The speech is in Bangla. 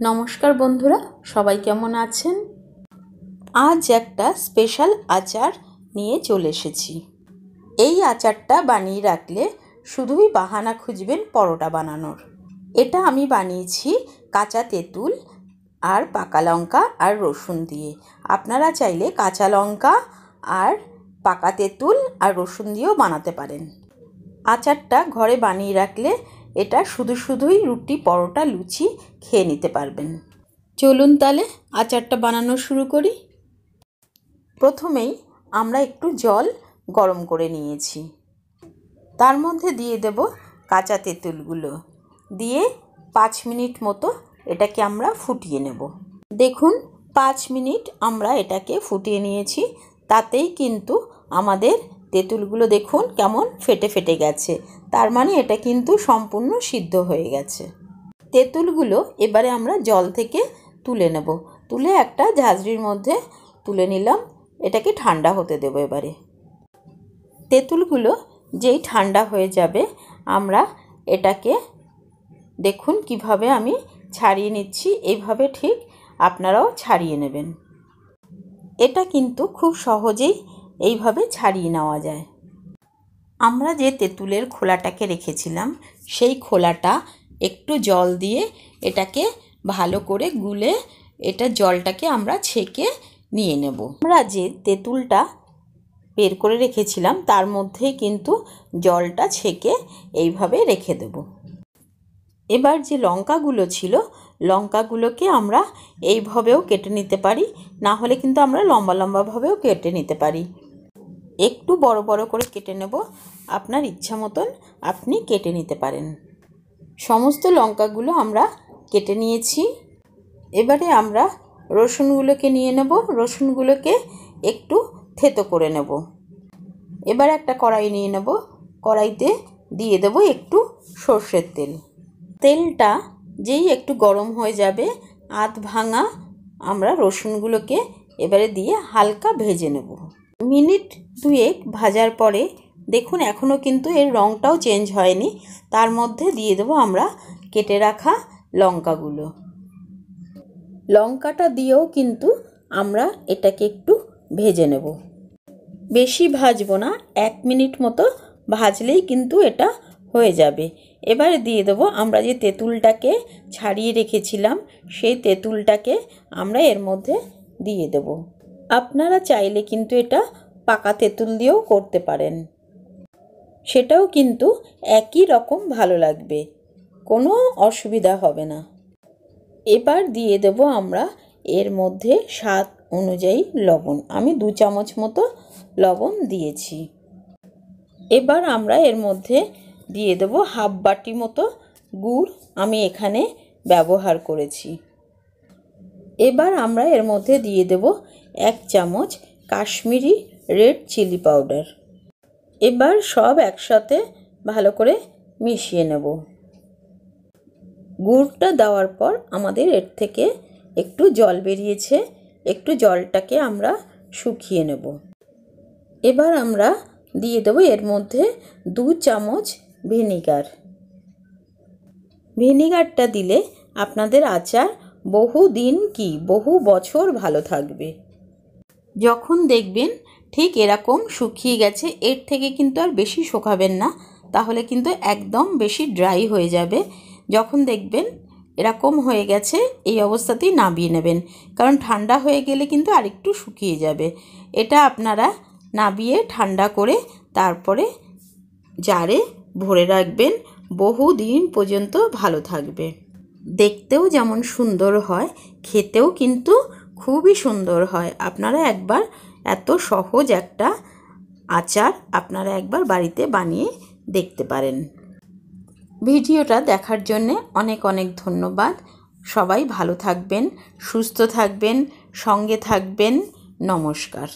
নমস্কার বন্ধুরা, সবাই কেমন আছেন? আজ একটা স্পেশাল আচার নিয়ে চলে এসেছি। এই আচারটা বানিয়ে রাখলে শুধুই বাহানা খুঁজবেন পরোটা বানানোর। এটা আমি বানিয়েছি কাঁচা তেঁতুল আর পাকা লঙ্কা আর রসুন দিয়ে। আপনারা চাইলে কাঁচা লঙ্কা আর পাকা তেঁতুল আর রসুন দিয়েও বানাতে পারেন। আচারটা ঘরে বানিয়ে রাখলে এটা শুধুই রুটি, পরোটা, লুচি খেয়ে নিতে পারবেন। চলুন তাহলে আচারটা বানানো শুরু করি। প্রথমেই আমরা একটু জল গরম করে নিয়েছি, তার মধ্যে দিয়ে দেব কাঁচা তেঁতুলগুলো, দিয়ে 5 মিনিট মতো এটাকে আমরা ফুটিয়ে নেব। দেখুন 5 মিনিট আমরা এটাকে ফুটিয়ে নিয়েছি, তাতেই কিন্তু আমাদের তেঁতুলগুলো দেখুন কেমন ফেটে ফেটে গেছে, তার মানে এটা কিন্তু সম্পূর্ণ সিদ্ধ হয়ে গেছে। তেঁতুলগুলো এবারে আমরা জল থেকে তুলে নেব, তুলে একটা ঝাঁঝরির মধ্যে তুলে নিলাম। এটাকে ঠান্ডা হতে দেবো। এবারে তেঁতুলগুলো যেই ঠান্ডা হয়ে যাবে আমরা এটাকে দেখুন কিভাবে আমি ছাড়িয়ে নিচ্ছি, এইভাবে ঠিক আপনারাও ছাড়িয়ে নেবেন। এটা কিন্তু খুব সহজেই এইভাবে ছাড়িয়ে নেওয়া যায়। আমরা যে তেঁতুলের খোলাটাকে রেখেছিলাম সেই খোলাটা একটু জল দিয়ে এটাকে ভালো করে গুলে এটা জলটাকে আমরা ছেঁকে নিয়ে নেব। আমরা যে তেঁতুলটা বের করে রেখেছিলাম তার মধ্যেই কিন্তু জলটা ছেঁকে এইভাবে রেখে দেব। এবার যে লঙ্কাগুলো ছিল লঙ্কাগুলোকে আমরা এইভাবেও কেটে নিতে পারি, না হলে কিন্তু আমরা লম্বা লম্বাভাবেও কেটে নিতে পারি। একটু বড় বড় করে কেটে নেব, আপনার ইচ্ছা মতন আপনি কেটে নিতে পারেন। সমস্ত লঙ্কাগুলো আমরা কেটে নিয়েছি। এবারে আমরা রসুনগুলোকে নিয়ে নেব, রসুনগুলোকে একটু থেতো করে নেব। এবার একটা কড়াই নিয়ে নেব, কড়াইতে দিয়ে দেব একটু সর্ষের তেল। তেলটা যেই একটু গরম হয়ে যাবে আধ ভাঙা আমরা রসুনগুলোকে এবারে দিয়ে হালকা ভেজে নেব। মিনিট 2 ভাজার পরে দেখুন এখনও কিন্তু এর রঙটাও চেঞ্জ হয়নি, তার মধ্যে দিয়ে দেব আমরা কেটে রাখা লঙ্কাগুলো। লঙ্কাটা দিয়েও কিন্তু আমরা এটাকে একটু ভেজে নেব, বেশি ভাজবো না, 1 মিনিট মতো ভাজলেই কিন্তু এটা হয়ে যাবে। এবারে দিয়ে দেব আমরা যে তেঁতুলটাকে ছাড়িয়ে রেখেছিলাম সেই তেঁতুলটাকে আমরা এর মধ্যে দিয়ে দেব। আপনারা চাইলে কিন্তু এটা পাকা তেঁতুল দিয়েও করতে পারেন, সেটাও কিন্তু একই রকম ভালো লাগবে, কোনো অসুবিধা হবে না। এবার দিয়ে দেব আমরা এর মধ্যে স্বাদ অনুযায়ী লবণ, আমি 2 চামচ মতো লবণ দিয়েছি। এবার আমরা এর মধ্যে দিয়ে দেব হাফ বাটি মতো গুড়, আমি এখানে ব্যবহার করেছি। এবার আমরা এর মধ্যে দিয়ে দেব 1 চামচ কাশ্মীরি রেড চিলি পাউডার। এবার সব একসাথে ভালো করে মিশিয়ে নেব। গুড়টা দেওয়ার পর আমাদের এর থেকে একটু জল বেরিয়েছে, একটু জলটাকে আমরা শুকিয়ে নেব। এবার আমরা দিয়ে দেব এর মধ্যে 2 চামচ ভিনিগার। ভিনিগারটা দিলে আপনাদের আচার বহু দিন কি বহু বছর ভালো থাকবে। যখন দেখবেন ঠিক এরকম শুকিয়ে গেছে, এর থেকে কিন্তু আর বেশি শুকাবেন না, তাহলে কিন্তু একদম বেশি ড্রাই হয়ে যাবে। যখন দেখবেন এরকম হয়ে গেছে এই অবস্থাতেই নামিয়ে নেবেন, কারণ ঠান্ডা হয়ে গেলে কিন্তু আরেকটু শুকিয়ে যাবে। এটা আপনারা নামিয়ে ঠান্ডা করে তারপরে জারে ভরে রাখবেন, বহু দিন পর্যন্ত ভালো থাকবে। দেখতেও যেমন সুন্দর হয়, খেতেও কিন্তু খুবই সুন্দর হয়। আপনারা একবার এত সহজ একটা আচার আপনারা একবার বাড়িতে বানিয়ে দেখতে পারেন। ভিডিওটা দেখার জন্যে অনেক অনেক ধন্যবাদ। সবাই ভালো থাকবেন, সুস্থ থাকবেন, সঙ্গে থাকবেন। নমস্কার।